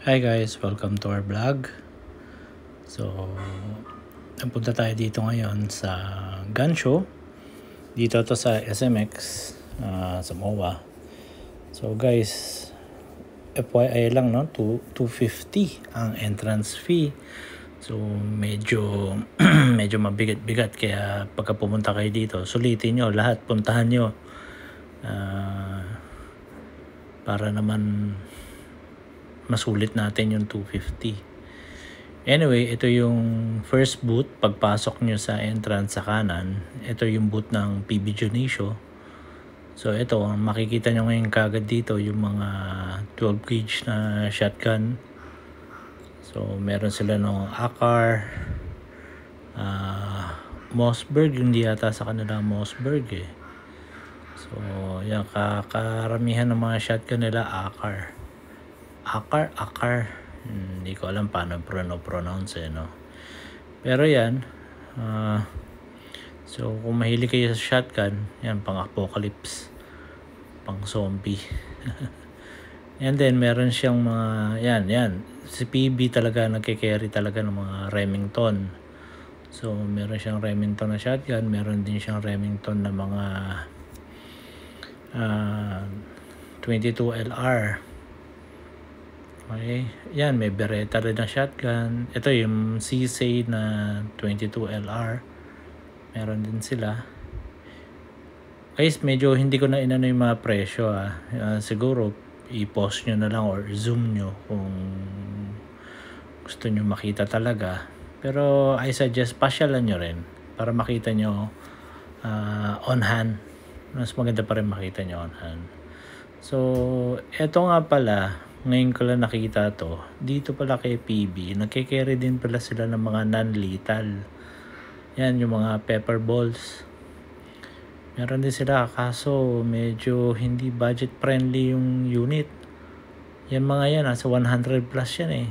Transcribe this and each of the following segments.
Hi guys, welcome to our vlog. So, napunta tayo dito ngayon sa gun show. Dito to sa SMX, sa MOA. So guys, FYI lang no, 250 ang entrance fee. So medyo medyo mabigat-bigat, kaya pagka pumunta kayo dito, sulitin nyo lahat, puntahan nyo. Para naman masulit natin yung 250. Anyway, ito yung first booth. Pagpasok nyo sa entrance sa kanan, ito yung booth ng PB Junisho. So ito, makikita nyo ngayon kagad dito yung mga 12 gauge na shotgun. So meron sila ng ACAR, Mossberg, hindi yata sa kanila Mossberg eh. So yan, karamihan ng mga shotgun nila ACAR. Hindi ko alam paano pronounce no. Pero yan, so kung mahilig kayo sa shotgun, yan, pang apocalypse, pang zombie. And then meron siyang mga yan si PB talaga nagke-carry talaga ng mga Remington. So meron siyang Remington na shotgun, meron din siyang Remington na mga 22 LR. Okay, yan, may Beretta rin na shotgun. Ito yung CSA na 22 LR. Meron din sila. Guys, medyo hindi ko na inano yung mga presyo siguro i-post nyo na lang or zoom nyo kung gusto nyo makita talaga. Pero I suggest pasyalan nyo rin para makita nyo on hand. Mas maganda pa rin makita nyo on hand. So eto nga pala, ngayon ko lang nakita to. Dito pala kay PB, nagke-carry din pala sila ng mga non-lethal. Yan, yung mga pepper balls. Meron din sila, kaso medyo hindi budget friendly yung unit. Yan mga yan, nasa 100 plus yan eh.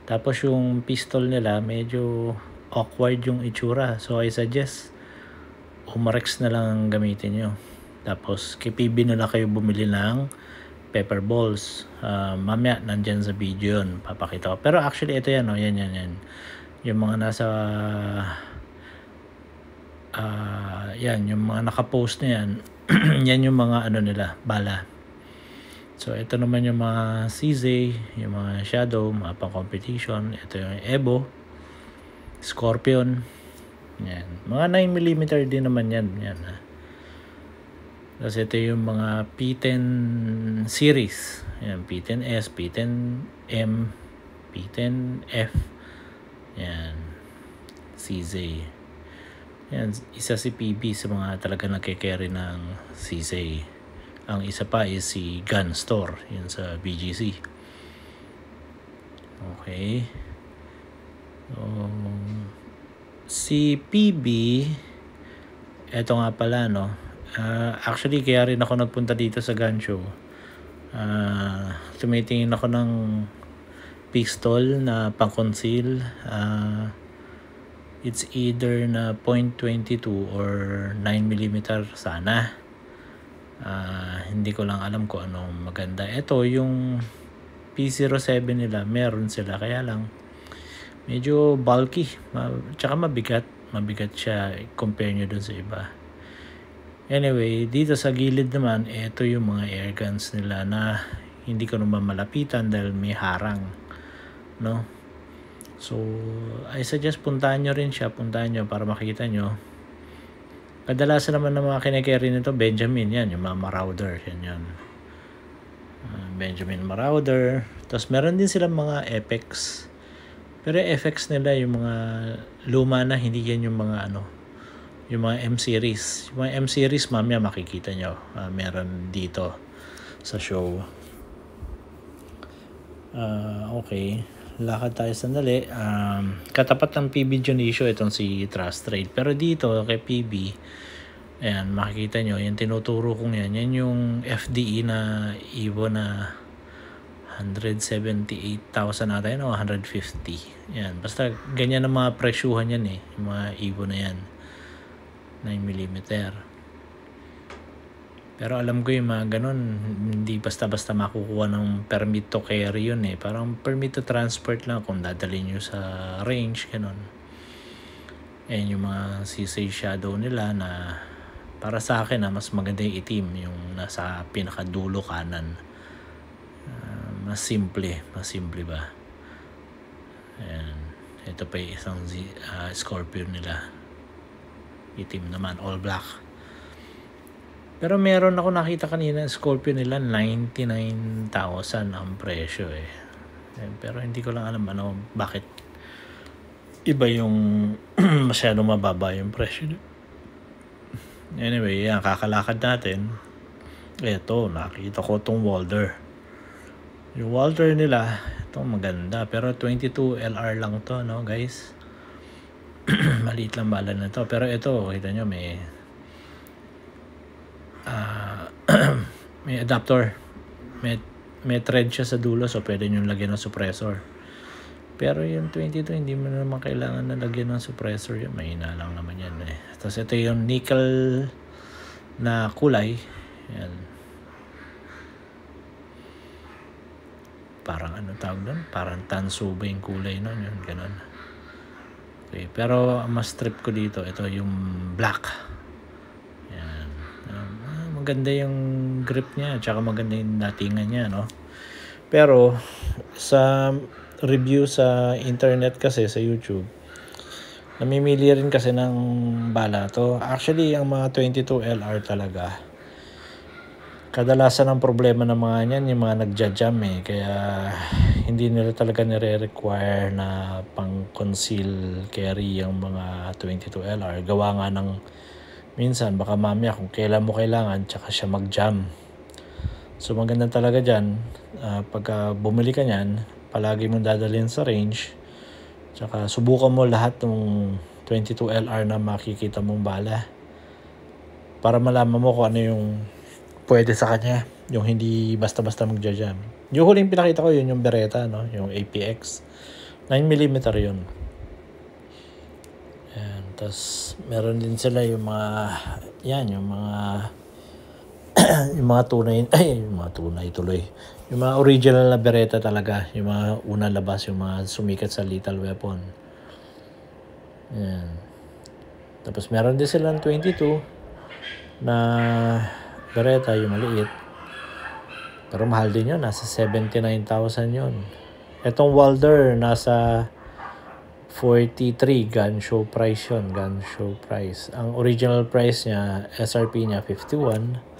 Tapos yung pistol nila, medyo awkward yung itsura. So I suggest, Umarex na lang ang gamitin nyo. Tapos kay PB na lang kayo bumili ng pepper balls. Mamaya nandyan sa video yun, papakita ko. Pero actually ito yan, yan. Yung mga nasa yan, yung mga nakapost na yan. Yan yung mga ano nila, bala. So ito naman yung mga CZ, yung mga Shadow, mga pang competition. Ito yung Evo, Scorpion. Yan, mga 9mm din naman yan. Tapos ito yung mga P10 series. Yan, P10S, P10M, P10F. Yan, CZ. Yan, isa si PB sa mga talaga nagke-carry ng CZ. Ang isa pa is si Gun Store, yun sa BGC. Okay. Si PB, eto nga pala no. Actually, kaya rin ako nagpunta dito sa gun show. Tumitingin ako ng pistol na pang-conceal. It's either na .22 or 9mm sana. Hindi ko lang alam kung anong maganda. Ito, yung P07 nila, meron sila. Kaya lang, medyo bulky. Tsaka mabigat. Mabigat siya compare nyo dun sa iba. Anyway, dito sa gilid naman, ito yung mga air guns nila na hindi ko naman malapitan dahil may harang, no? So, I suggest puntahan nyo rin siya, para makita nyo. Kadalasan naman ng mga kine-carry nito, Benjamin, yan, yung mga Marauder, yan. Benjamin Marauder. Tapos meron din silang mga Apex. Pero FX nila yung mga luma na, hindi yan yung mga yung mga M-series. Yung mga M-series, mamaya makikita nyo. Meron dito sa show. Okay. Lakad tayo sandali. Katapat ng PB Junisho itong si Trust Trade. Pero dito kay PB, ayan, makikita nyo, yung tinuturo kong yan yung FDE na Evo na 178,000 ata yan o 150. Yan, basta ganyan ang mga presyuhan yan eh. Yung mga Evo na yan. 9mm. Pero alam ko yung mga ganun, hindi basta-basta makukuha ng permit to carry yun eh. Parang permit to transport lang kung dadalhin nyo sa range, ganun. And yung mga CC shadow nila na para sa akin mas maganda yung itim, yung nasa pinakadulo kanan. Mas simple ba? Ayan. Ito pa yung isang Scorpio nila. Itim naman, all black. Pero meron ako nakita kanina, Scorpio nila 99,000 ang presyo eh. Pero hindi ko lang alam bakit iba yung masyadong mababa yung presyo. Anyway, yan, kakalakad natin. Eto, nakita ko tong Walder. Yung Walder nila, ito maganda. Pero 22 LR lang to, no guys? Maliit lang bala na to. Pero ito, kita nyo, may adapter. May thread siya sa dulo, so pwede nyo lagyan ng suppressor. Pero yung 22, hindi mo naman kailangan na lagyan ng suppressor. Yan, mahina lang naman yan eh. Tapos ito yung nickel na kulay. Yan. Parang ano tawag doon? Parang tansuba yung kulay nun. Yun, ganun. Okay, pero ang mas trip ko dito, ito yung black. Yan. Maganda yung grip niya, tsaka maganda yung datingan niya, no? Pero sa review sa internet kasi, sa YouTube, namimili rin kasi ng bala to. Actually, ang mga 22 LR talaga, kadalasan ang problema ng mga niyan, yung mga nagja-jam eh. Kaya hindi nila talaga nire-require na pang-conceal carry yung mga 22 LR. Gawa nga ng minsan, baka mamaya kung kailan mo kailangan, tsaka siya mag-jam. So maganda talaga dyan, pagka bumili ka nyan, palagi mong dadalhin sa range. Tsaka subukan mo lahat ng 22 LR na makikita mong bala. Para malaman mo kung ano yung pwede sa kanya, yung hindi basta-basta magja-jam. Yung huling pinakita ko yun, yung Beretta, no? Yung APX 9mm yun. Ayan, tas meron din sila yung mga yung mga tunay tuloy. Yung mga original na Beretta talaga, yung mga unang labas, yung mga sumikat sa Lethal Weapon. Ayan. Tapos meron din silang 22 na Beretta, yung maliit. Pero mahal din yun. Nasa 79,000 yun. Etong Walder, nasa 43 gun show price yun. Gun show price. Ang original price niya, SRP niya, 51.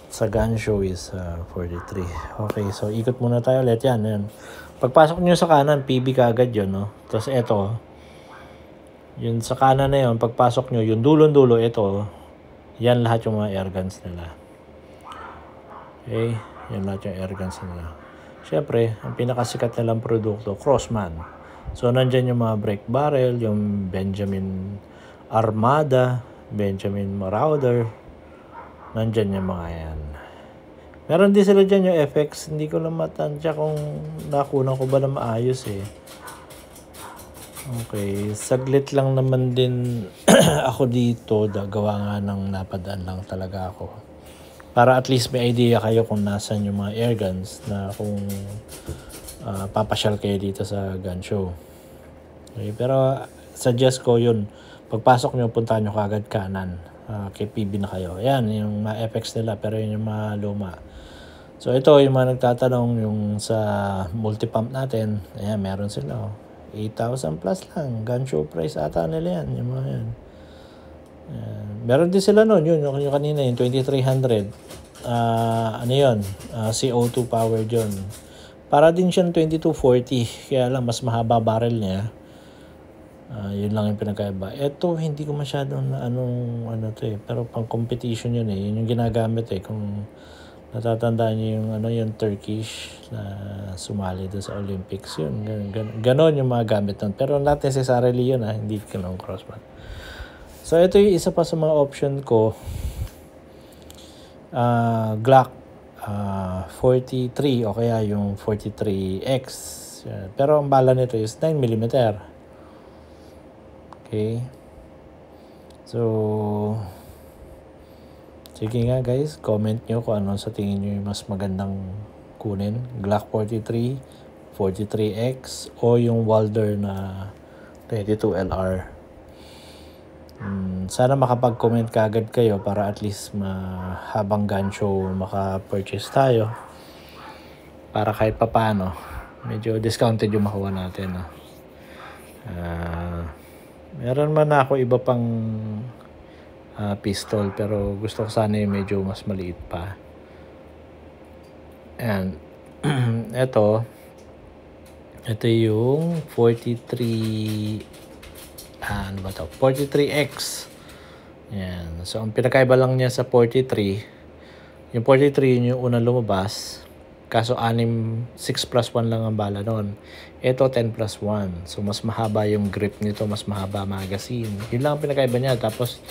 Sa gun show is 43. Okay, so ikot muna tayo ulit. Yan. Pagpasok nyo sa kanan, PB kaagad yun, no? Tapos eto, yun sa kanan na yun, pagpasok nyo, yung dulo-dulo, ito, yan lahat yung mga airguns nila. Okay, yan lahat yung airguns nila. Siyempre, ang pinakasikat nilang produkto, Crossman. So, nandyan yung mga brake barrel, yung Benjamin Armada, Benjamin Marauder. Nandyan yung mga yan. Meron din sila dyan yung FX. Hindi ko lang matansya kung nakunan ko ba na maayos eh. Okay, saglit lang naman din ako dito. Gawa nga ng napadaan lang talaga ako. Para at least may idea kayo kung nasan yung mga airguns na kung papasyal kayo dito sa gun show. Okay, pero suggest ko yun. Pagpasok nyo, punta nyo kagad kanan. Kay PB na kayo. Ayan, yung mga FX nila, pero yun yung mga luma. So ito, yung mga nagtatanong yung sa multi-pump natin. Ayan, meron sila. 8,000 plus lang. Gun show price ata nila yan. Yung mga yan. Meron din sila nun. Yun, yung kanina, yung 2300. Ano yun? CO2 powered yun. Para din siyang 2240. Kaya lang, mas mahaba barrel niya. Yun lang yung pinagkaiba. Ito, hindi ko masyadong ano to eh. Pero pang competition yun eh. Yun yung ginagamit eh. Kung natatandaan niyo yung Turkish na sumali doon sa Olympics. Yun, ganon yung mga gamit nun. Pero not necessarily yun hindi ganun crossbar. So, ito yung isa pa sa mga option ko. Glock 43 o kaya yung 43X. Pero ang bala nito is 9mm. Okay. So, Sige nga guys, comment nyo kung ano sa tingin nyo yung mas magandang kunin. Glock 43, 43X o yung Walther na 22LR. Sana makapag-comment kaagad kayo para at least habang gun show maka-purchase tayo. Para kahit papano, medyo discounted yung makuha natin. No? Meron man ako iba pang pistol pero gusto ko sana yung medyo mas maliit pa. And ito yung 43X. Yan. So ang pinakaiba lang niya sa 43, yung 43 yung unang lumabas. Kaso 6+1 lang ang bala noon. Ito 10+1. So mas mahaba yung grip nito, mas mahaba magazine. Yun lang ang pinakaiba niya. Tapos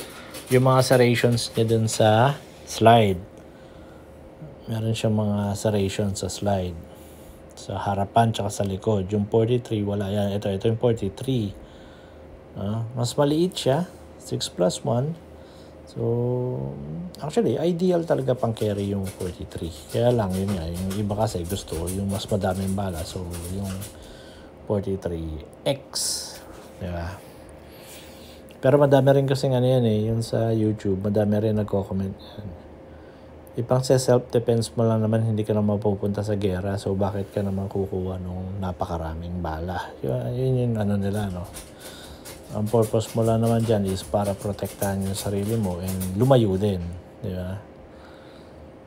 yung mga serrations niya dun sa slide. Meron siyang mga serrations sa slide. Sa harapan tsaka sa likod. Yung 43 wala yan. Ito yung 43. Mas maliit siya. 6+1. So, actually, ideal talaga pang carry yung 43. Kaya lang, yun nga, yung iba kasi gusto yung mas madaming bala. So, yung 43X. Diba? Pero madami rin kasi yan yung sa YouTube, madami rin nagko-comment yan. Ipang self-defense mo lang naman, hindi ka naman mapupunta sa gera. So, bakit ka naman kukuha nung napakaraming bala? Yun yung nila, no? Ang purpose mo lang naman dyan is para protektahan yung sarili mo and lumayo din. Di ba?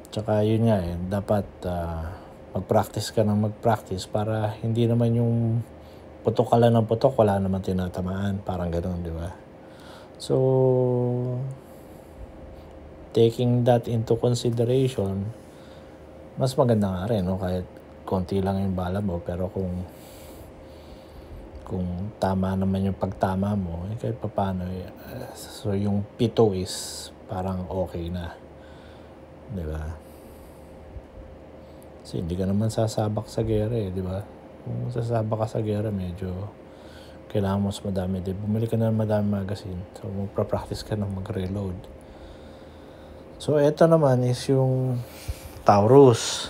Tsaka yun nga dapat mag-practice ka ng mag-practice para hindi naman yung putok ka lang ng putok, wala naman tinatamaan. Parang ganoon, di ba? So, taking that into consideration, mas maganda nga rin, no? Kahit konti lang yung bala mo, pero kung tama naman yung pagtama mo, kahit paano, so yung 7 is parang okay na. Di ba? Kasi hindi ka naman sasabak sa gera di ba? Kung sasabak ka sa gera, medyo kailangan mo mas madami. Bumili ka na ng madami magazine. So, magpa-practice ka na mag-reload. So, ito naman is yung Taurus.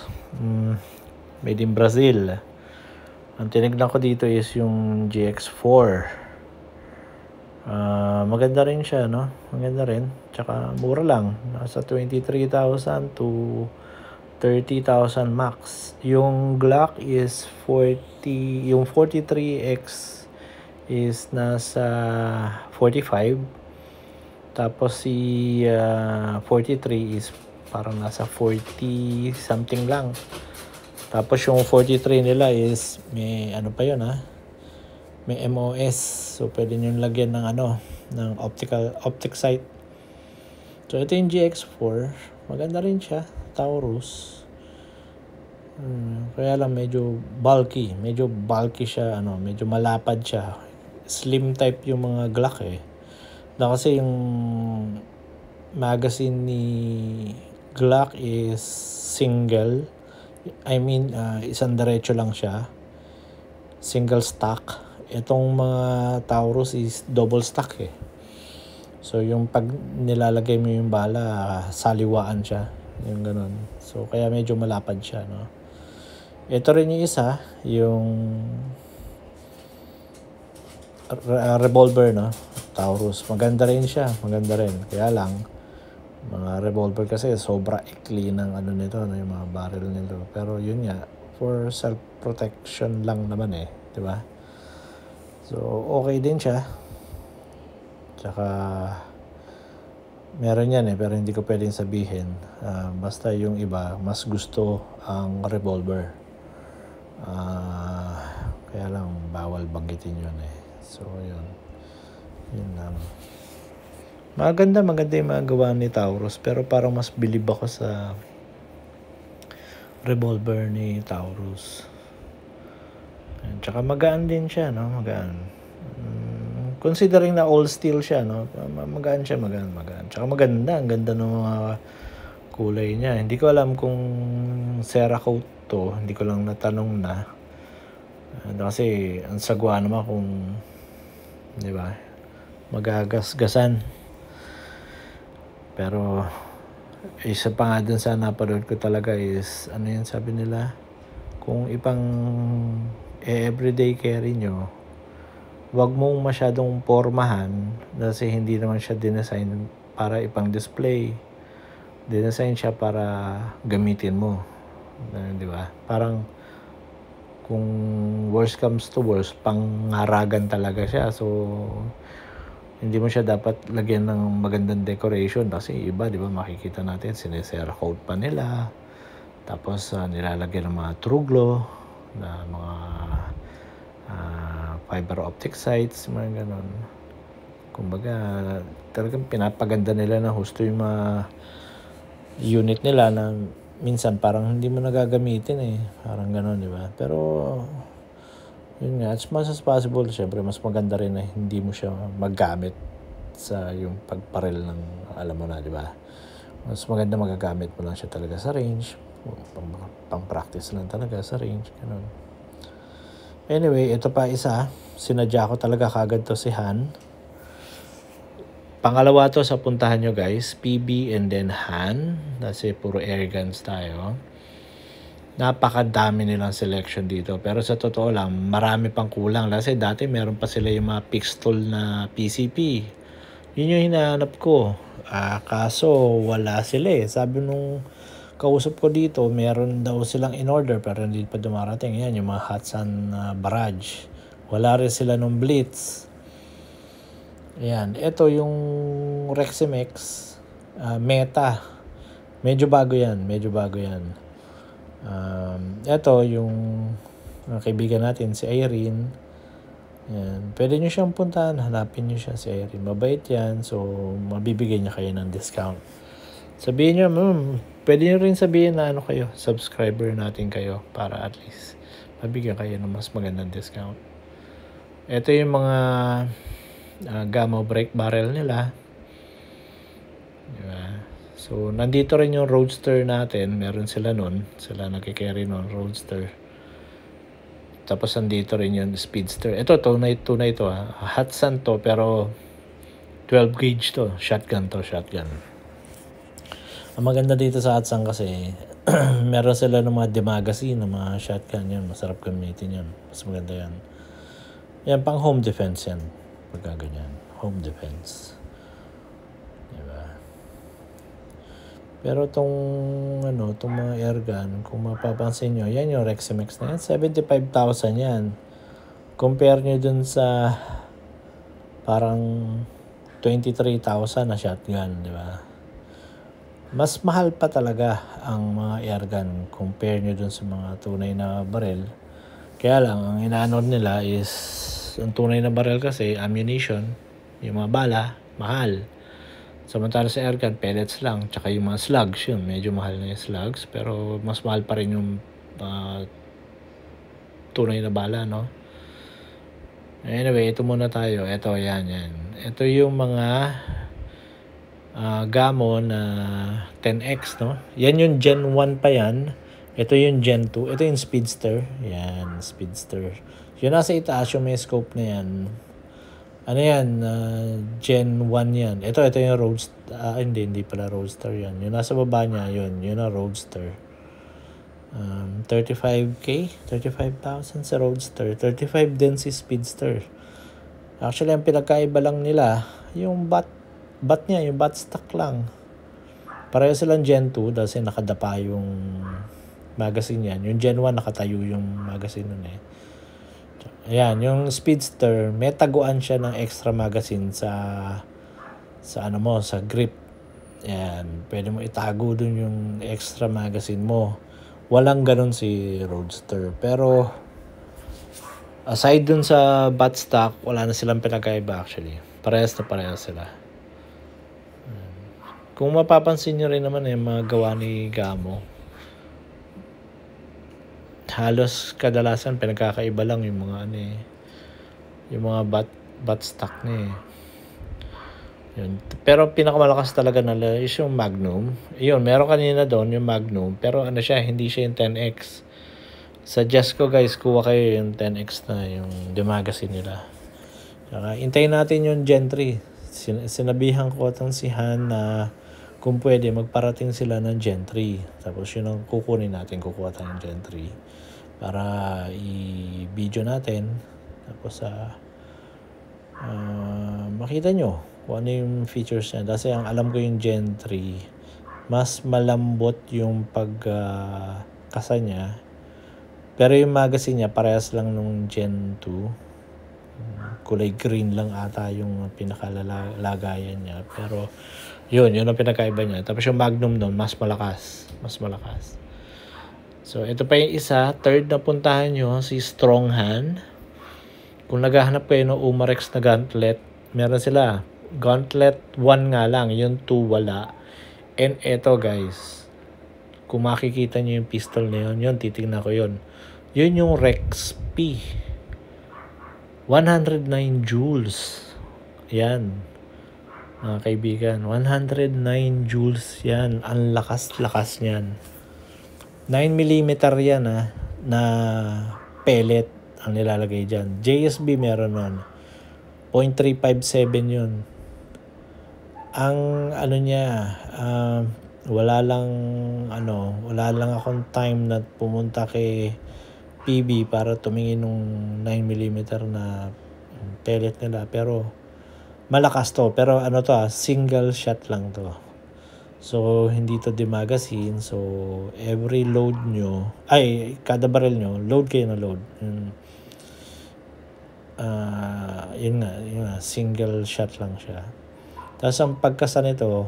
Made in Brazil. Ang tinignan ko dito is yung GX4. Maganda rin siya, no? Maganda rin. Tsaka mura lang. Nasa 23,000 to 30,000 max. Yung Glock is 40, yung 43X is nasa 45. Tapos si 43 is parang nasa 40 something lang. Tapos yung 43 nila is may ano pa yun may MOS. So pwede nyo lagyan ng ng optic sight. So ito yung GX4. Maganda rin siya. Taurus. Kaya lang medyo bulky. Medyo bulky siya. Medyo malapad siya. Slim type yung mga Glock kasi yung magazine ni Glock is single. I mean, isang diretso lang siya. Single stack. Itong mga Taurus is double stack So, yung pag nilalagay mo yung bala, saliwaan siya. Yung ganun. So, kaya medyo malapad siya, no? Ito rin yung isa, yung revolver, no? Taurus. Maganda rin siya. Maganda rin. Kaya lang, mga revolver kasi sobra ikli ng nito, yung mga barrel nito. Pero yun nga, for self-protection lang naman di ba? So, okay din siya. Tsaka, meron yan pero hindi ko pwedeng sabihin. Basta yung iba, mas gusto ang revolver. Kaya lang, bawal banggitin yun So, yun. Yun lang. Maganda yung mga gawa ni Taurus. Pero parang mas bilib ako sa revolver ni Taurus. Tsaka magaan din siya, no? Magaan. Considering na all steel siya, no? Magaan siya, magaan. Tsaka maganda. Ang ganda ng mga kulay niya. Hindi ko alam kung Cerakote to. Hindi ko lang natanong na. Kasi ang sagwa naman kung di ba? Magagasgasan. Pero Isa pa nga dun sa napanood ko talaga is, ano yun sabi nila, kung ipang everyday carry nyo, wag mong masyadong pormahan kasi hindi naman siya dinesign para ipang display. Dinesign siya para gamitin mo. Di ba? Parang kung worst comes to worst, pangaragan talaga siya. So, hindi mo siya dapat lagyan ng magandang decoration kasi iba, di ba, makikita natin, sinesera coat pa nila. Tapos, nilalagyan ng mga true glow na mga fiber optic sites, mga ganon. Kumbaga, talagang pinapaganda nila na husto yung mga unit nila na minsan parang hindi mo nagagamitin eh. Parang ganon, di ba? Pero, yun nga, as much as possible, syempre, mas maganda rin na hindi mo siya maggamit sa yung pagparel ng, alam mo na, di ba? Mas maganda magagamit mo lang siya talaga sa range. Pang-practice lang talaga sa range. Ganon. Anyway, ito pa isa. Sinadya ko talaga kagad to si Han. Pangalawa to sa puntahan nyo guys. PB and then Han. Kasi puro airguns tayo. Napakadami nilang selection dito. Pero sa totoo lang, marami pang kulang. Kasi dati meron pa sila yung mga pistol na PCP. Yun yung hinahanap ko. Kaso wala sila eh. Sabi nung kausap ko dito, meron daw silang in order pero hindi pa dumarating. Yan, yung mga Hatsan Barrage. Wala rin sila nung Blitz. Yan, ito yung Reximex Meta. Medyo bago yan. Ito yung kaibigan natin, si Irene. Yan. Pwede nyo siyang puntahan. Hanapin nyo siya, si Irene. Mabait yan. So, mabibigyan niya kayo ng discount. Sabihin nyo, pwede nyo rin sabihin na kayo, subscriber natin kayo para at least mabigyan kayo ng mas magandang discount. Ito yung mga Gamma brake barrel nila. Diba? So, nandito rin yung Roadster natin. Meron sila nun. Sila nagkikerry nun, Roadster. Tapos, nandito rin yung Speedster. Ito, tunay ito. Hatsan to, pero 12 gauge to. Shotgun. Ang maganda dito sa Hatsan kasi, meron sila ng mga demagazine, ng mga shotgun yan. Masarap gamitin yan. Mas maganda yan. Yan, pang home defense yan. Pagka ganyan. Home defense. Diba? Pero itong mga airgun, kung mapapansin nyo, yan yung Reximex na yan. 75,000 yan. Compare nyo dun sa parang 23,000 na shotgun, di ba? Mas mahal pa talaga ang mga airgun compare nyo dun sa mga tunay na barrel. Kaya lang, ang inaanod nila is ang tunay na barrel kasi ammunition, yung mga bala, mahal. Samantala sa airgun, pellets lang. Tsaka yung mga slugs, yun. Medyo mahal na yung slugs. Pero mas mahal pa rin yung tunay na bala, no? Anyway, ito muna tayo. Ito, yan. Ito yung mga Gamo na 10X, no? Yan yung Gen 1 pa yan. Ito yung Gen 2. Ito yung Speedster. Yan, Speedster. Yung nasa itaas, yung may scope na yan. Ano yan? Gen 1 yan. Ito yung Roadster. Hindi pala Roadster yan. Yung nasa baba niya, yun ang Roadster. 35K? 35,000 sa Roadster. 35 din si Speedster. Actually, ang pinagkaiba lang nila, yung bat niya, yung bat stock lang. Pareho silang Gen 2 dahil nakadapa yung magazine yan. Yung Gen 1 nakatayo yung magazine nun eh. Ayan, yung Speedster, may taguan siya ng extra magazine sa grip. Ayan, pwede mo itago dun yung extra magazine mo. Walang ganun si Roadster. Pero, aside dun sa bat stock, wala na silang pinagkaiba actually. Parehas sila. Kung mapapansin nyo rin naman mga gawa ni Gamo, halos kadalasan pinagkakaiba lang yung mga yung mga bat stock niya. Yun. Pero pinakamalakas talaga nila is yung Magnum. Yun, meron kanina doon yung Magnum, pero hindi siya yung 10X. Suggest ko guys, kuha kayo yung 10X na yung demagazine nila. Saka hintayin natin yung Gen 3. Sinabihan ko itong si Han na kung pwede, magparating sila ng Gen 3. Tapos yun ang kukunin natin, kukuha tayo ng Gen 3 para i-video natin. Tapos makita nyo kung ano yung features niya. Kasi ang alam ko yung Gen 3, mas malambot yung pagkasa niya. Pero yung magazine niya, parehas lang nung Gen 2. Kulay green lang ata yung pinakalagayan niya. Pero yun ang pinakaiba niya. Tapos yung Magnum nun, mas malakas. So, ito pa yung isa. Third na puntahan nyo, si Stronghand. Kung naghahanap kayo ng Umarex na gauntlet, meron sila. Gauntlet 1 nga lang, yung 2 wala. And eto guys, kung makikita nyo yung pistol na yun, titignan ko yun. Yun yung Rex P. 109 joules. Yan. Mga kaibigan, 109 joules yan. Ang lakas niyan. 9mm yan na pellet ang nilalagay dyan. JSB meron nun. 0.357 yun. Ang ano niya, wala lang akong time na pumunta kay PB para tumingin ng 9mm na pellet nila. Pero malakas to. Pero single shot lang to. So, hindi to magazine. So, every load nyo, kada barrel nyo, load kayo na load. Yun nga, single shot lang siya. Tapos, ang pagkasa nito,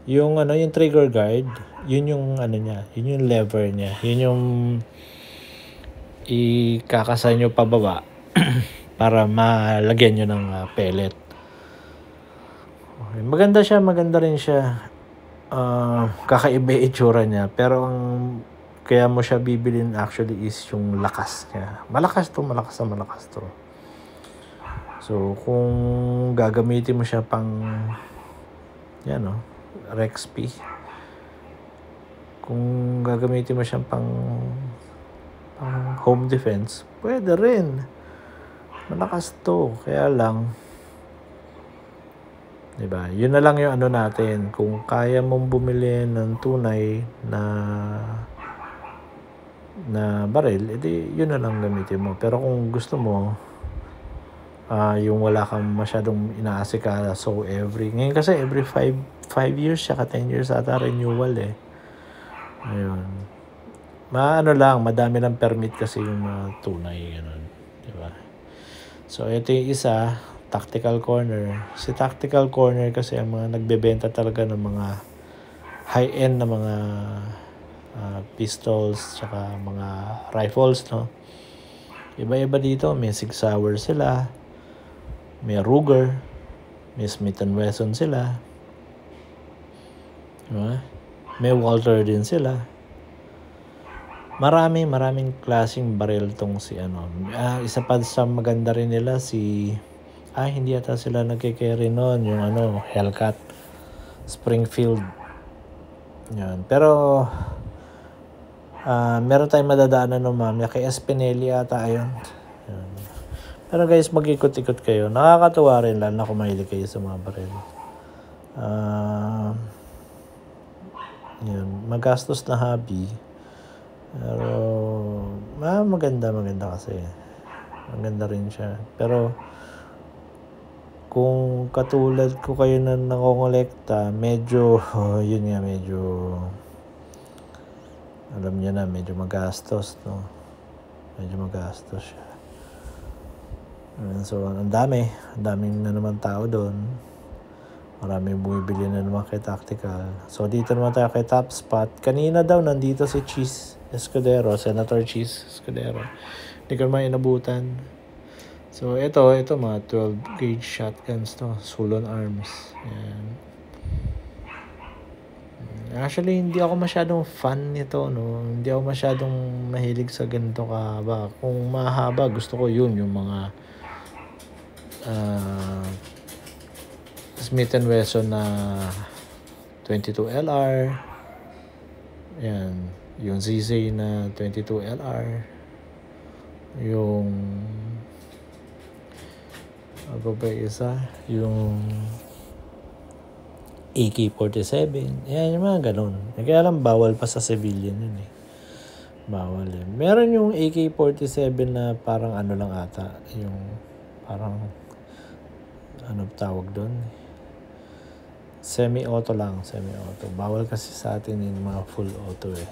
yung trigger guard, yun yung niya, yun yung lever niya. Yun yung ikakasa nyo pababa para malagyan nyo ng pellet. Okay. Maganda rin siya. Kakaiba itsura niya. Pero ang kaya mo siya bibilin actually is yung lakas niya. Malakas to. So, kung gagamitin mo siya pang Rex P. Kung gagamitin mo siya pang home defense, pwede rin. Malakas to. Kaya lang, diba? Yun na lang yung natin. Kung kaya mong bumili ng tunay na baril, edi yun na lang gamitin mo. Pero kung gusto mo, yung wala kang masyadong inaasika, so ngayon kasi every 5 years saka 10 years ata renewal ayun. Madami lang permit kasi yung tunay, ganun. Diba? So, ito yung isa, Tactical Corner. Si Tactical Corner kasi ang mga nagbebenta talaga ng mga high-end na mga pistols tsaka mga rifles, no? Iba-iba dito. May Sig Sauer sila. May Ruger. May Smith & Wesson sila. Diba? May Walther din sila. Maraming klaseng baril tong si isa pa sa maganda rin nila hindi ata sila nagke-carry noon yung Hellcat Springfield. Yan. Pero meron tayong madadaanan mamaya kay Espinelli ata ayun. Yan. Pero guys, mag-ikot-ikot kayo. Nakakatuwa rin lang na kumahilig kayo sa mga baril. Yan. Magastos na hobby. Pero maganda kasi. Maganda rin siya. Pero kung katulad ko kayo na nangongolekta, medyo alam niyo na, medyo magastos, no? Medyo magastos siya. So, ang daming na naman tao doon. Maraming bumibili na naman kay Tactical. So, dito naman tayo kay Top Spot. Kanina daw, nandito si Cheese Escudero, Senator Cheese Escudero. Hindi ko naman inabutan. So, ito mga 12 gauge shotguns to. Sulon Arms. Ayan. Actually, hindi ako masyadong fan nito, no? Hindi ako masyadong mahilig sa ganito kahaba. Kung mahaba, gusto ko yung mga Smith & Wesson na 22 LR. Ayan. Yung ZZ na 22 LR. Yung ano ba isa? Yung AK-47. Yan, yung mga ganun. Kaya lang bawal pa sa civilian yun eh. Bawal yun. Meron yung AK-47 na parang ano lang ata. Yung parang ano tawag doon? Semi-auto lang. Semi-auto. Bawal kasi sa atin yung mga full auto eh.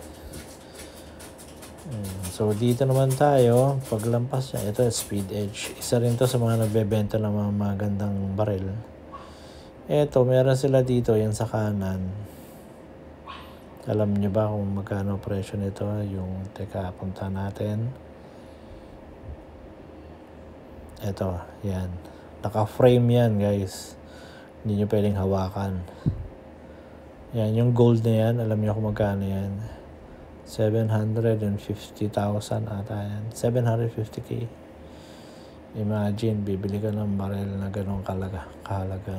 So dito naman tayo. Paglampas niya. Ito speed edge. Isa rin to sa mga nagbebenta ng mga magandang baril. Eto, meron sila dito, yan sa kanan. Alam niyo ba kung magkano presyo nito? Yung, teka, punta natin. Eto, yan. Naka-frame yan, guys. Hindi nyo pwedeng hawakan. Yan, yung gold na yan, alam niyo kung magkano yan. 750,000 ata yan. 750K. Imagine, bibili ka ng baril na ganong kahalaga.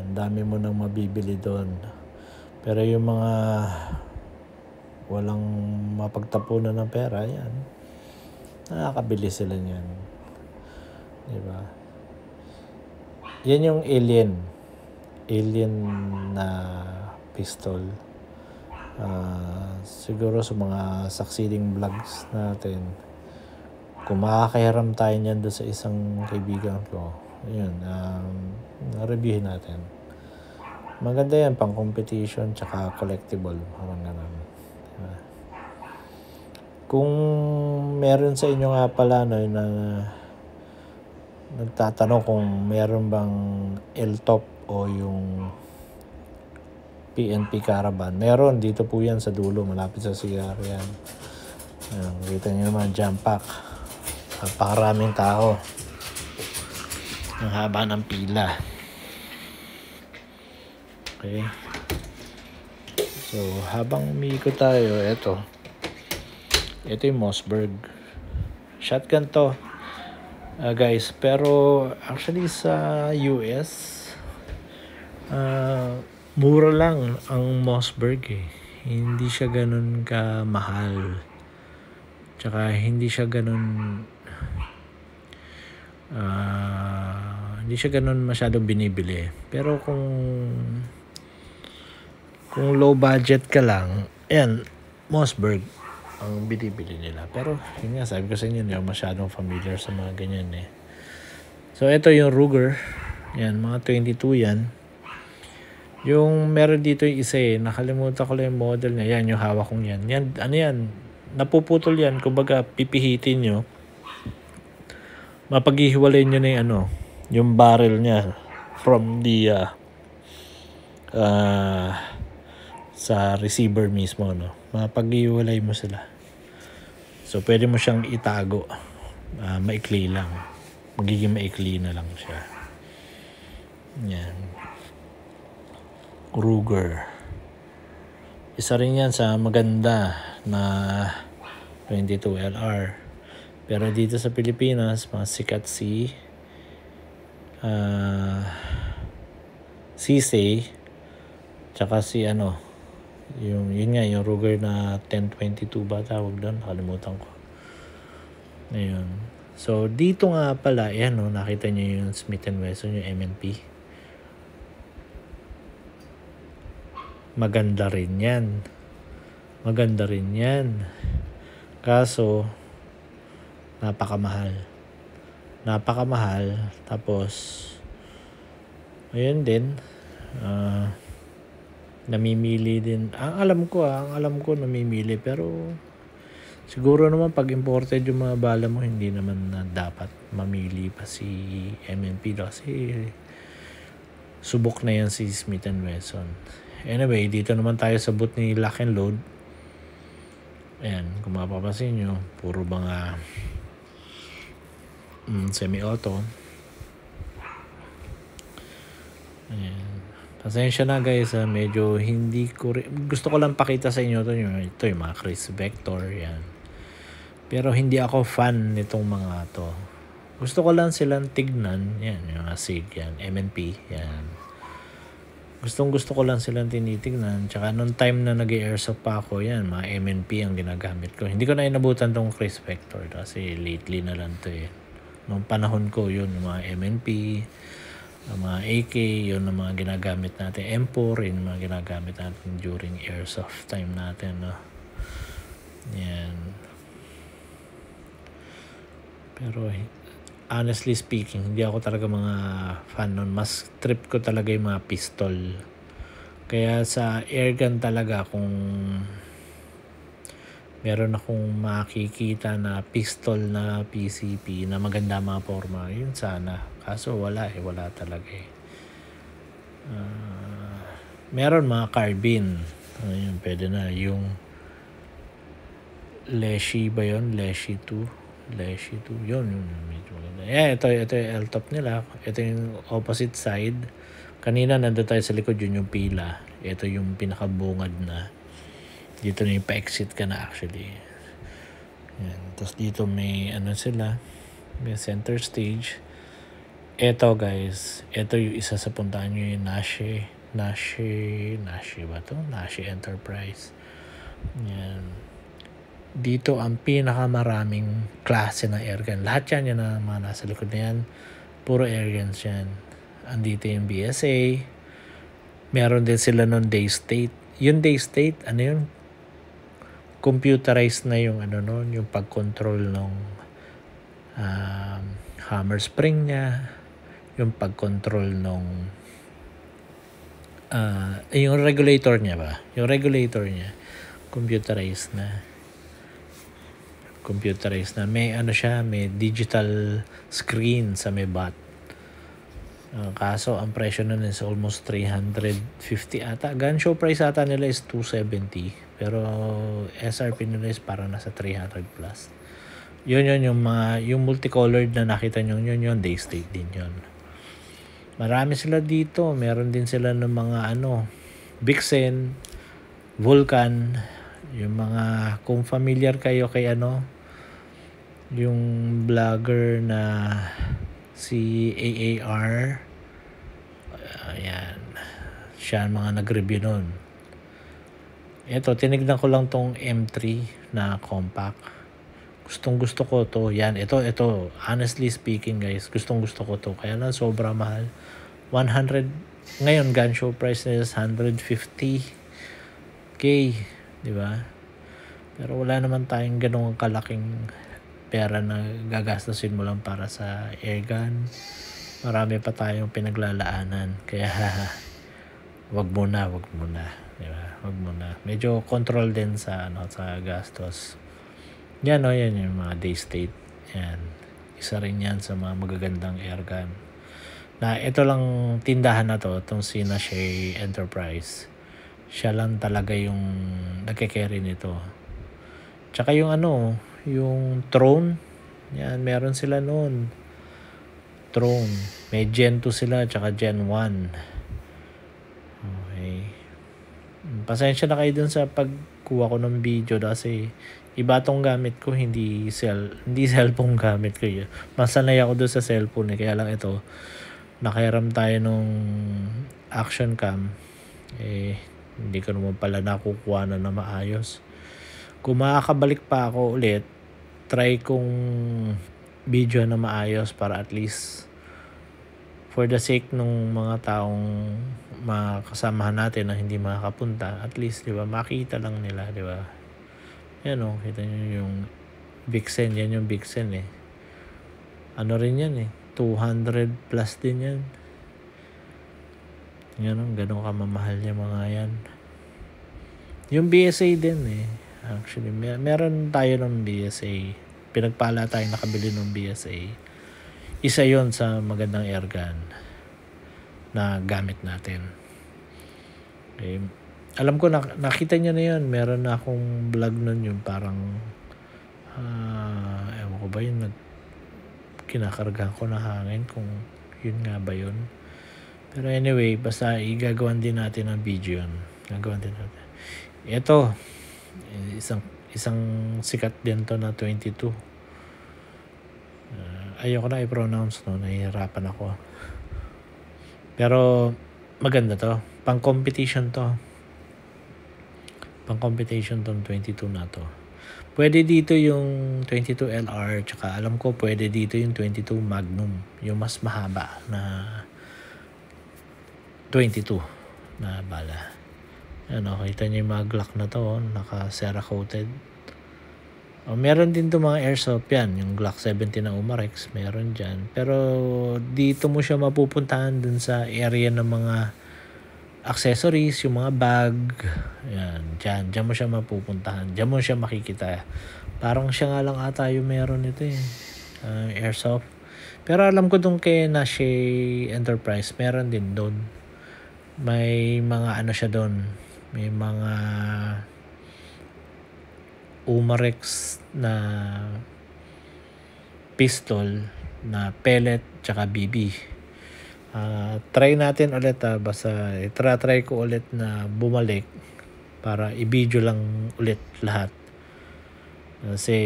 Ang dami mo nang mabibili doon. Pero yung mga walang mapagtapunan ng pera, yan. Nakakabili sila niyan. Diba? Yan yung alien. Alien na pistol. Siguro sa mga succeeding vlogs natin, kung makakahiram tayo niyan doon sa isang kaibigan ko, yun, na-reviewin natin. Maganda yan, pang competition, tsaka collectible, parang ganun. Diba? Kung meron sa inyo nga pala, no, na nagtatanong kung meron bang L-top o yung PNP Caravan, meron, dito po yan sa dulo, malapit sa CR yan. Kita nyo naman, jump pack. Napakaraming tao. Ang haba ng pila. Okay. So, habang umiikot tayo, ito yung Mossberg. Shotgun to. Guys, pero actually sa US, mura lang ang Mossberg eh. Hindi siya ganun kamahal. Tsaka hindi siya ganun masyadong binibili. Pero kung low budget ka lang, ayan, Mossberg ang binibili nila. Pero yun nga, sabi ko sa inyo, hindi ako masyadong familiar sa mga ganyan eh. So ito yung Ruger. Yan, mga 22 yan. Yung meron dito yung isa eh, nakalimutan ko lang yung model niya. Yan, yung hawak kong yan. Yan, ano yan, napuputol yan. Kumbaga, pipihitin nyo. Mapaghihiwalay nyo na yung yung barrel niya from the sa receiver mismo, no? Mapaghihiwalay mo sila. So, pwede mo siyang itago. Maikli lang. Magiging maikli na lang siya. Yan. Ruger. Isa rin yan sa maganda na 22 LR. Pero dito sa Pilipinas, mga sikat si CSA, tsaka si yun nga, yung Ruger na 1022 ba tawag doon? Nakalimutan ko. Ayun. So, dito nga pala, yan nakita nyo yung Smith & Wesson, yung M&P. Maganda rin yan. Kaso, napakamahal. Tapos, ayun din, namimili din. Ang alam ko namimili, pero siguro naman pag imported yung mga bala mo, hindi naman na dapat mamili pa si M&P kasi subok na yan si Smith & Wesson. Anyway, dito naman tayo sa booth ni Lock and Load. Ayan, kung mapapansin nyo, puro mga semi-auto. Ayan. Pasensya na guys, medyo hindi ko gusto ko lang pakita sa inyo ito yung mga Chris Vector yan. Pero hindi ako fan nitong mga to. Gusto ko lang silang tignan, yan, yung mga SIG yan, M&P yan. Gusto ko lang silang tinitignan. Tsaka nung time na nag-airsoft pa ako, yan, mga M&P ang ginagamit ko. Hindi ko na inabutan tong Chris Vector kasi lately na lang to eh. Nung panahon ko yun, mga M&P, Ang mga AK, yun ang mga ginagamit natin. M4, yun ang mga ginagamit natin during airsoft time natin, no? Yan. Pero honestly speaking, hindi ako talaga mga fan nun. Mas trip ko talaga yung mga pistol. Kaya sa airgun talaga, kung meron akong makikita na pistol na PCP na maganda mga forma, yun sana. Kaso wala talaga eh. Meron mga carbine. Ayun, pwede na. Yung Leshy ba yun? Leshy 2. Leshy 2. Yun. Medyo maganda. Ito yung L-top nila. Ito yung opposite side. Kanina nandun tayo sa likod, yun yung pila. Ito yung pinakabungad na. Dito na yung pa-exit ka na actually. Yan. Tapos dito may sila. May center stage. Ito guys. Ito yung isa sa puntahan nyo yung Nashi ba to? Nashi Enterprise. Yan. Dito ang pinakamaraming klase ng airgun. Lahat yan na mga nasa likod na yan. Puro airguns yan. Andito yung BSA. Meron din sila nun Day State. Yung Day State, yun? Computerized na yung yung pag-control ng hammer spring niya. Yung pag-control ng yung regulator niya ba? Yung regulator niya computerized na. May siya, may digital screen sa may bat. Kaso ang presyo nun is almost 350 ata. Gun show price ata nila is 270. Pero SRP nila is parang nasa 300 plus. Yun yung multicolored na nakita nyo yun Day State din yun. Marami sila dito. Meron din sila ng mga Vixen, Vulcan, yung mga, kung familiar kayo kay yung vlogger na si AAR, ayan, siya ang mga nag-review nun. Ito, tinignan ko lang tong M3 na compact. Gustong gusto ko to. Yan, ito, honestly speaking guys, gustong gusto ko to. Kaya lang sobra mahal. 100, ngayon gun show price is 150k, di ba? Pero wala naman tayong ganung kalaking pera na gagastusin mo lang para sa airgun. Marami pa tayong pinaglalaanan. Kaya wag muna, di ba? Wag muna. Medyo control din sa sa gastos. Yan yan yung mga Day State. Yan. Isa rin yan sa mga magagandang airgun. Na ito lang tindahan na to, itong si Nashi Enterprise. Siya lang talaga yung nagke-carry nito. Tsaka yung yung Throne. Yan, meron sila noon. Throne. May Gen 2 sila, tsaka Gen 1. Okay. Pasensya na kayo dun sa pagkuha ko ng video kasi iba tong gamit ko, hindi cellphone gamit ko yun. Masanay ako dun sa cellphone kaya lang ito, nakiram tayo nung action cam. Hindi ko naman pala nakukuha na maayos. Kung makakabalik pa ako ulit, try kong video na maayos para at least for the sake ng mga taong makasamahan natin na hindi makakapunta, at least, di ba, makita lang nila, di ba? Yan kita nyo yung Vixen, yan yung Vixen rin yan 200 plus din yan. Yan ganun kamamahal yung mga yan. Yung BSA din actually, meron tayo ng BSA. Pinagpala tayo nakabili ng BSA. Isa yon sa magandang airgun na gamit natin. Okay. Alam ko, nakita niyo na yun. Meron na akong vlog nun yung parang ewan ko ba yun, kinakargahan ko na hangin kung yun nga ba yun. Pero anyway, basta igagawan din natin ang video yun. Gagawan din natin. Ito, isang sikat din to na 22. Ayoko na i-pronounce nahihirapan ako. Pero maganda to. Pang-competition to. Pang-competition tong 22 na to. Pwede dito yung 22 LR, tsaka alam ko pwede dito yung 22 Magnum, yung mas mahaba na 22 na bala. Ano, kita niyo yung mga Glock na to, naka-Cerakoted. Meron din to mga airsoft yan, yung Glock 70 na Umarex, meron dyan. Pero dito mo siya mapupuntahan dun sa area ng mga accessories, yung mga bag. Yan, dyan mo siya mapupuntahan. Dyan mo siya makikita. Parang siya nga lang ata yung meron ito airsoft. Pero alam ko dun kay Nashe Enterprise, meron din doon. May mga ano siya doon. May mga Umarex na pistol na pellet tsaka BB. Try natin ulit basta try ko ulit na bumalik para i-video lang ulit lahat. Kasi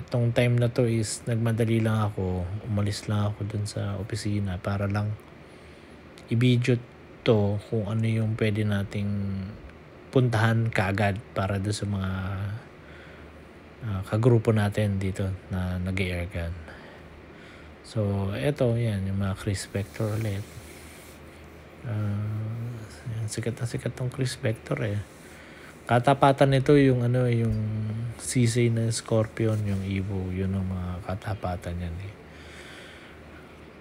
itong time na to is nagmadali lang ako, umalis lang ako dun sa opisina para lang i-video to kung ano yung pwede nating puntahan kaagad para doon sa mga kagrupo natin dito na nag-airgun. So, eto, yan, yung mga Chris Vector ulit. Sikat na sikat tong Chris Vector Katapatan nito yung yung CC na Scorpion, yung Evo, yun ang mga katapatan yan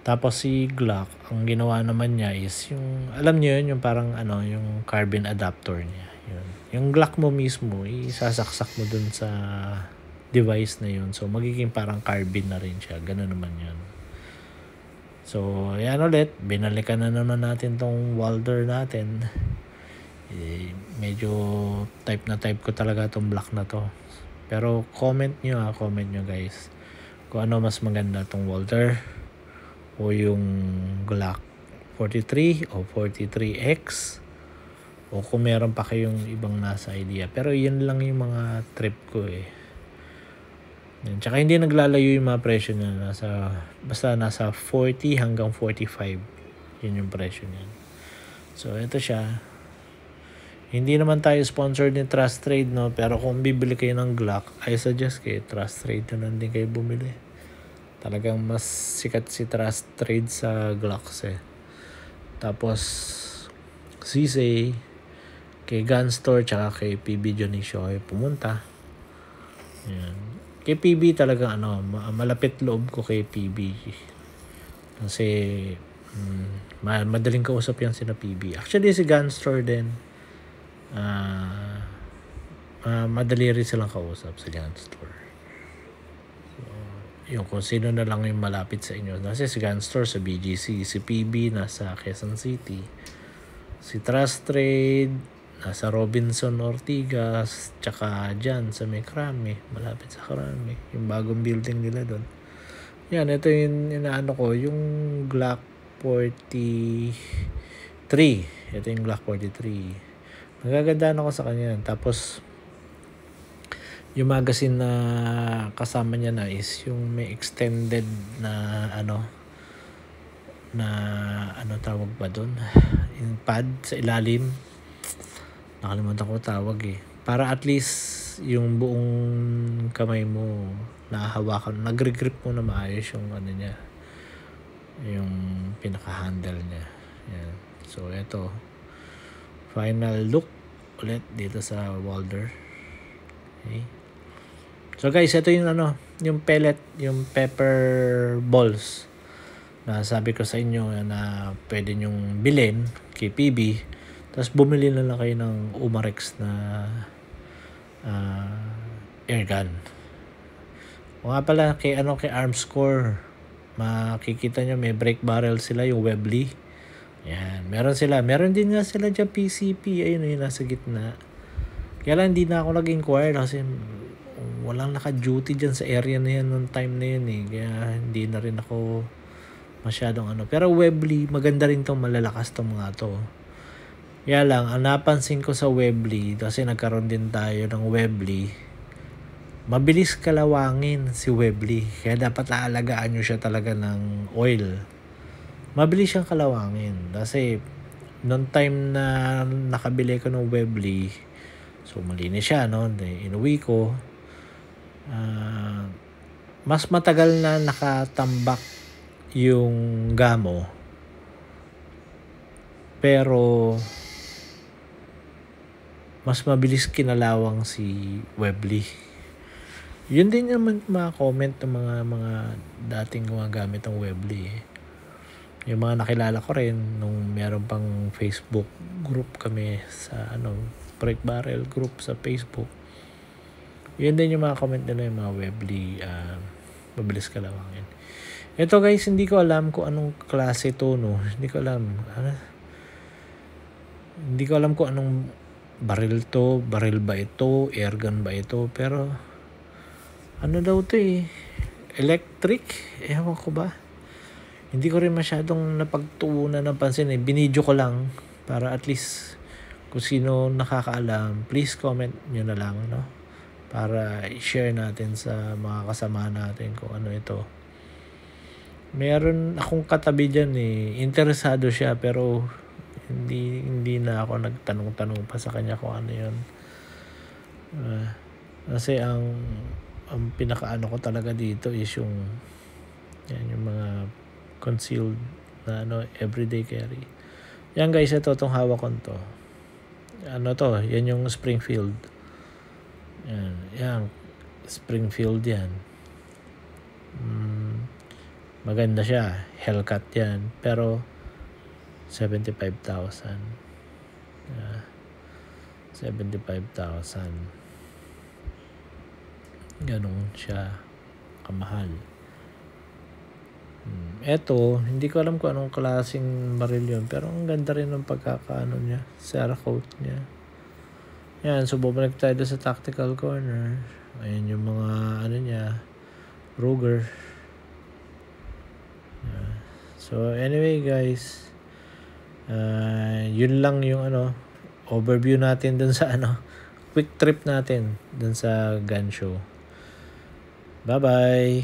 Tapos si Glock, ang ginawa naman niya is yung, alam niyo yun, yung parang yung carbine adapter niya. Yun. Yung Glock mo mismo, isasaksak mo dun sa device na yun. So, magiging parang carbine na rin siya. Ganun naman yun. So, yan ulit. Binalikan na naman natin tong welder natin. Medyo type na type ko talaga tong black na to. Pero comment nyo guys. Kung ano mas maganda tong welder o yung Glock 43 o 43X o kung meron pa kayong ibang nasa idea. Pero yun lang yung mga trip ko Yan. Tsaka hindi naglalayo yung mga presyo niya. Basta nasa 40 hanggang 45. Yun yung presyo niya. So, ito siya. Hindi naman tayo sponsored ni Trust Trade, no? Pero kung bibili kayo ng Glock, I suggest kayo Trust Trade na lang din kayo bumili. Talagang mas sikat si Trust Trade sa Glocks Tapos, CC, kay Gun Store, tsaka kay PB Dionisio ay pumunta. Yan. Kay PB talaga malapit loob ko kay PB. Kasi, madaling kausap yan sina PB. Actually, si Gun Store din, madali rin silang kausap sa Gun Store. So, yung kung sino na lang yung malapit sa inyo. Kasi si Gun Store sa BGC, si PB nasa Quezon City, si Trust Trade nasa Robinson Ortigas, tsaka dyan sa may Krami, malapit sa Krami, yung bagong building nila doon. Yan, ito yung inaano ko, yung Glock 43. Ito yung Glock 43. Nagagandaan ako sa kanya. Tapos, yung magazine na kasama niya na is yung may extended na tawag ba doon? Yung pad sa ilalim. Nakalimutan ko tawag Para at least yung buong kamay mo nahahawakan, nagre-grip mo na maayos yung niya. Yung pinaka-handle niya. Yan. So, ito. Final look ulit dito sa welder. Okay. So guys, ito yung yung pellet, yung pepper balls na sabi ko sa inyo na pwede nyong bilhin kay PB. Tapos bumili na lang kayo ng Umarex na airgun. O nga pala, kay Armscore, makikita nyo may brake barrel sila, yung Webley. Yan, meron sila. Meron din nga sila dyan PCP. Ayun yung nasa gitna. Kaya lang hindi na ako nag-inquire kasi walang naka-duty dyan sa area na yan noong time na yun Kaya hindi na rin ako masyadong Pero Webley, maganda rin tong malalakas tong mga to. Kaya lang, ang napansin ko sa Webley, kasi nagkaroon din tayo ng Webley, mabilis kalawangin si Webley. Kaya dapat aalagaan nyo siya talaga ng oil. Mabilis siyang kalawangin. Kasi, noong time na nakabili ko ng Webley, so malinis siya, inuwi ko. Mas matagal na nakatambak yung gamo Pero mas mabilis kinalawang si Webley. Yun din naman mga comment ng mga dating gumagamit ng Webley. Yung mga nakilala ko rin nung meron pang Facebook group kami sa Break Barrel group sa Facebook. Yun din yung mga comment nila, yung mga Webley mabilis kalawangin. Ito guys, hindi ko alam kung anong klase to, no. Hindi ko alam kung anong baril to, baril ba ito, airgun ba ito, pero ano daw to electric, ewan ko ba. Hindi ko rin masyadong napagtuunan ng pansin binidyo ko lang para at least kung sino nakakaalam, please comment nyo na lang, no, para i-share natin sa mga kasama natin kung ano ito. Meron akong katabi dyan interesado siya pero hindi na ako nagtanong-tanong pa sa kanya kung ano yun. Kasi ang pinakaano ko talaga dito is yung mga concealed na everyday carry. Yan guys, ito itong hawak ko to. Yan yung Springfield. Yan Springfield yan. Maganda siya, Hellcat yan, pero 75,000. 75,000. Ganun siya kamahal. Eto, hindi ko alam kung anong klaseng baril yun, pero ang ganda rin ng pagkakaano niya, Cerakote niya. Yan, so bumalik tayo sa tactical corner. Ayan yung mga niya, Ruger. So anyway guys, yun lang yung overview natin dun sa quick trip natin dun sa gun show. Bye bye.